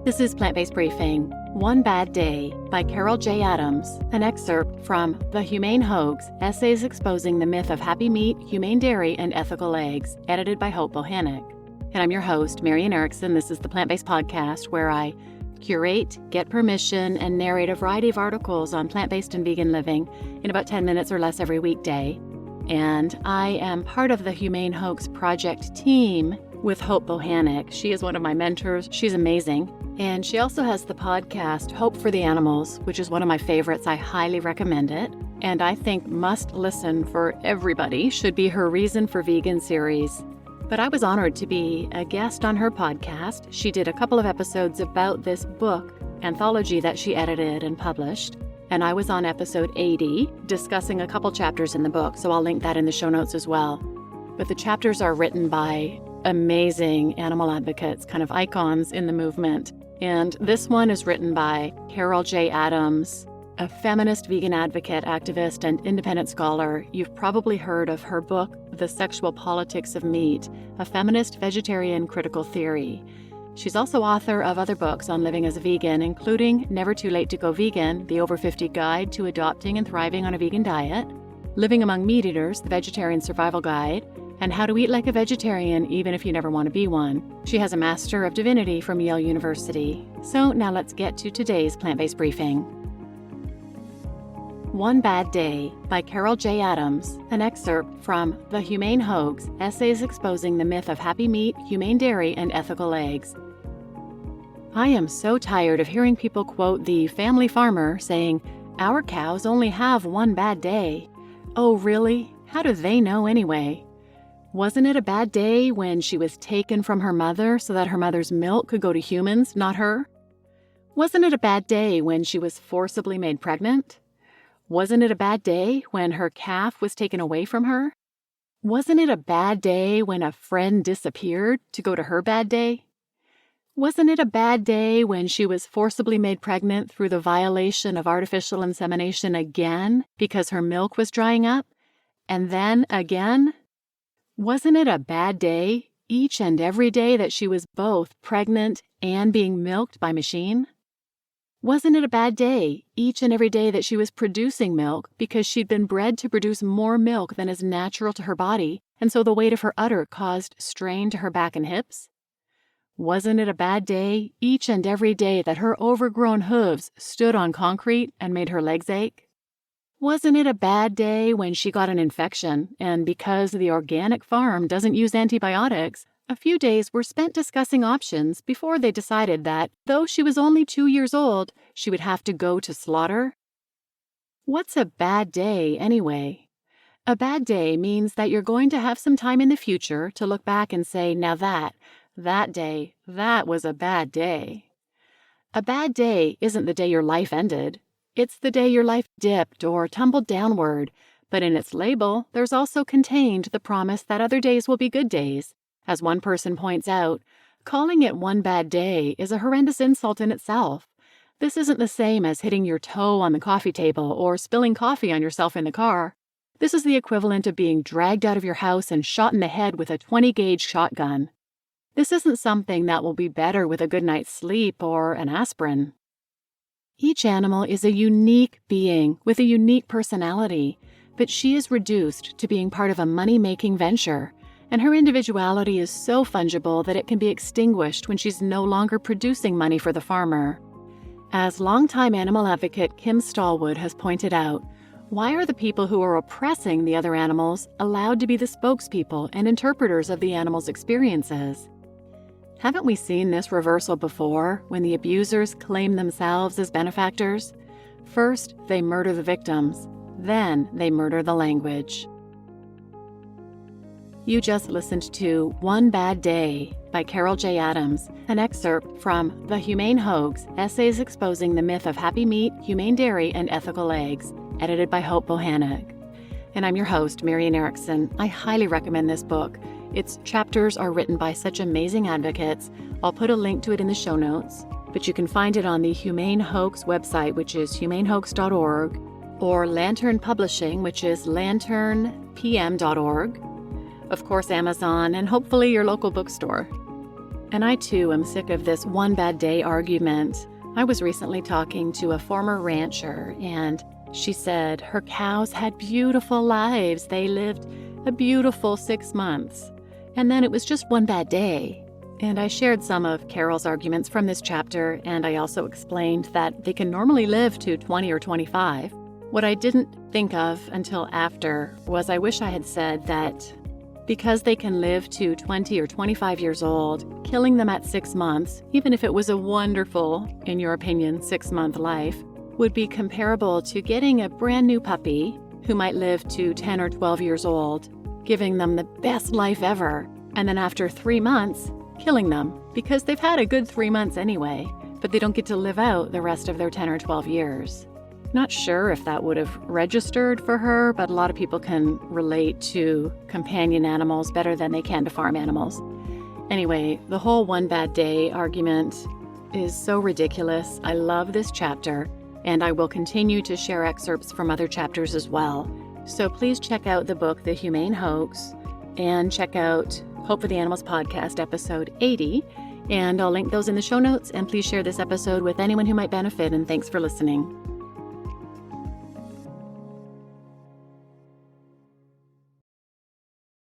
This is Plant-Based Briefing, One Bad Day by Carol J. Adams, an excerpt from The Humane Hoax, Essays Exposing the Myth of Happy Meat, Humane Dairy, and Ethical Eggs, edited by Bohanec. And I'm your host, Marian Erickson. This is the Plant-Based Podcast where I curate, get permission, and narrate a variety of articles on plant-based and vegan living in about 10 minutes or less every weekday. And I am part of the Humane Hoax Project team with Hope Bohanec. She is one of my mentors. She's amazing. And she also has the podcast Hope for the Animals, which is one of my favorites. I highly recommend it. And I think must listen for everybody should be her Reason for Vegan series. But I was honored to be a guest on her podcast. She did a couple of episodes about this book anthology that she edited and published. And I was on episode 80, discussing a couple chapters in the book, so I'll link that in the show notes as well. But the chapters are written by amazing animal advocates, kind of icons in the movement. And this one is written by Carol J. Adams, a feminist vegan advocate, activist, and independent scholar. You've probably heard of her book, The Sexual Politics of Meat, a feminist vegetarian critical theory. She's also author of other books on living as a vegan, including Never Too Late to Go Vegan, The Over 50 Guide to Adopting and Thriving on a Vegan Diet, Living Among Meat Eaters, The Vegetarian Survival Guide, and How to Eat Like a Vegetarian Even If You Never Want to Be One. She has a Master of Divinity from Yale University. So now let's get to today's plant-based briefing. One Bad Day by Carol J. Adams, an excerpt from The Humane Hoax, Essays Exposing the Myth of Happy Meat, Humane Dairy, and Ethical Eggs. I am so tired of hearing people quote the family farmer saying, "Our cows only have one bad day." Oh, really? How do they know anyway? Wasn't it a bad day when she was taken from her mother so that her mother's milk could go to humans, not her? Wasn't it a bad day when she was forcibly made pregnant? Wasn't it a bad day when her calf was taken away from her? Wasn't it a bad day when a friend disappeared to go to her bad day? Wasn't it a bad day when she was forcibly made pregnant through the violation of artificial insemination again because her milk was drying up? And then again? Wasn't it a bad day each and every day that she was both pregnant and being milked by machine? Wasn't it a bad day each and every day that she was producing milk because she'd been bred to produce more milk than is natural to her body, and so the weight of her udder caused strain to her back and hips? Wasn't it a bad day each and every day that her overgrown hooves stood on concrete and made her legs ache? Wasn't it a bad day when she got an infection, and because the organic farm doesn't use antibiotics, a few days were spent discussing options before they decided that, though she was only 2 years old, she would have to go to slaughter? What's a bad day, anyway? A bad day means that you're going to have some time in the future to look back and say, now that day, that was a bad day. A bad day isn't the day your life ended. It's the day your life dipped or tumbled downward, but in its label, there's also contained the promise that other days will be good days. As one person points out, calling it one bad day is a horrendous insult in itself. This isn't the same as hitting your toe on the coffee table or spilling coffee on yourself in the car. This is the equivalent of being dragged out of your house and shot in the head with a 20-gauge shotgun. This isn't something that will be better with a good night's sleep or an aspirin. Each animal is a unique being with a unique personality, but she is reduced to being part of a money-making venture, and her individuality is so fungible that it can be extinguished when she's no longer producing money for the farmer. As longtime animal advocate Kim Stallwood has pointed out, why are the people who are oppressing the other animals allowed to be the spokespeople and interpreters of the animals' experiences? Haven't we seen this reversal before when the abusers claim themselves as benefactors? First, they murder the victims. Then they murder the language. You just listened to One Bad Day by Carol J. Adams, an excerpt from The Humane Hoax, Essays Exposing the Myth of Happy Meat, Humane Dairy, and Ethical Eggs, edited by Hope Bohanec. And I'm your host, Marian Erickson. I highly recommend this book. Its chapters are written by such amazing advocates. I'll put a link to it in the show notes, but you can find it on the Humane Hoax website, which is humanehoax.org, or Lantern Publishing, which is lanternpm.org. Of course, Amazon, and hopefully your local bookstore. And I too am sick of this one bad day argument. I was recently talking to a former rancher, and she said her cows had beautiful lives. They lived a beautiful 6 months. And then it was just one bad day. And I shared some of Carol's arguments from this chapter, and I also explained that they can normally live to 20 or 25. What I didn't think of until after was I wish I had said that because they can live to 20 or 25 years old, killing them at 6 months, even if it was a wonderful, in your opinion, 6-month life, would be comparable to getting a brand new puppy who might live to 10 or 12 years old, giving them the best life ever, and then after 3 months, killing them because they've had a good 3 months anyway, but they don't get to live out the rest of their 10 or 12 years. Not sure if that would have registered for her, but a lot of people can relate to companion animals better than they can to farm animals. Anyway, the whole one bad day argument is so ridiculous. I love this chapter, and I will continue to share excerpts from other chapters as well. So please check out the book, The Humane Hoax, and check out Hope for the Animals podcast, episode 80, and I'll link those in the show notes, and please share this episode with anyone who might benefit, and thanks for listening.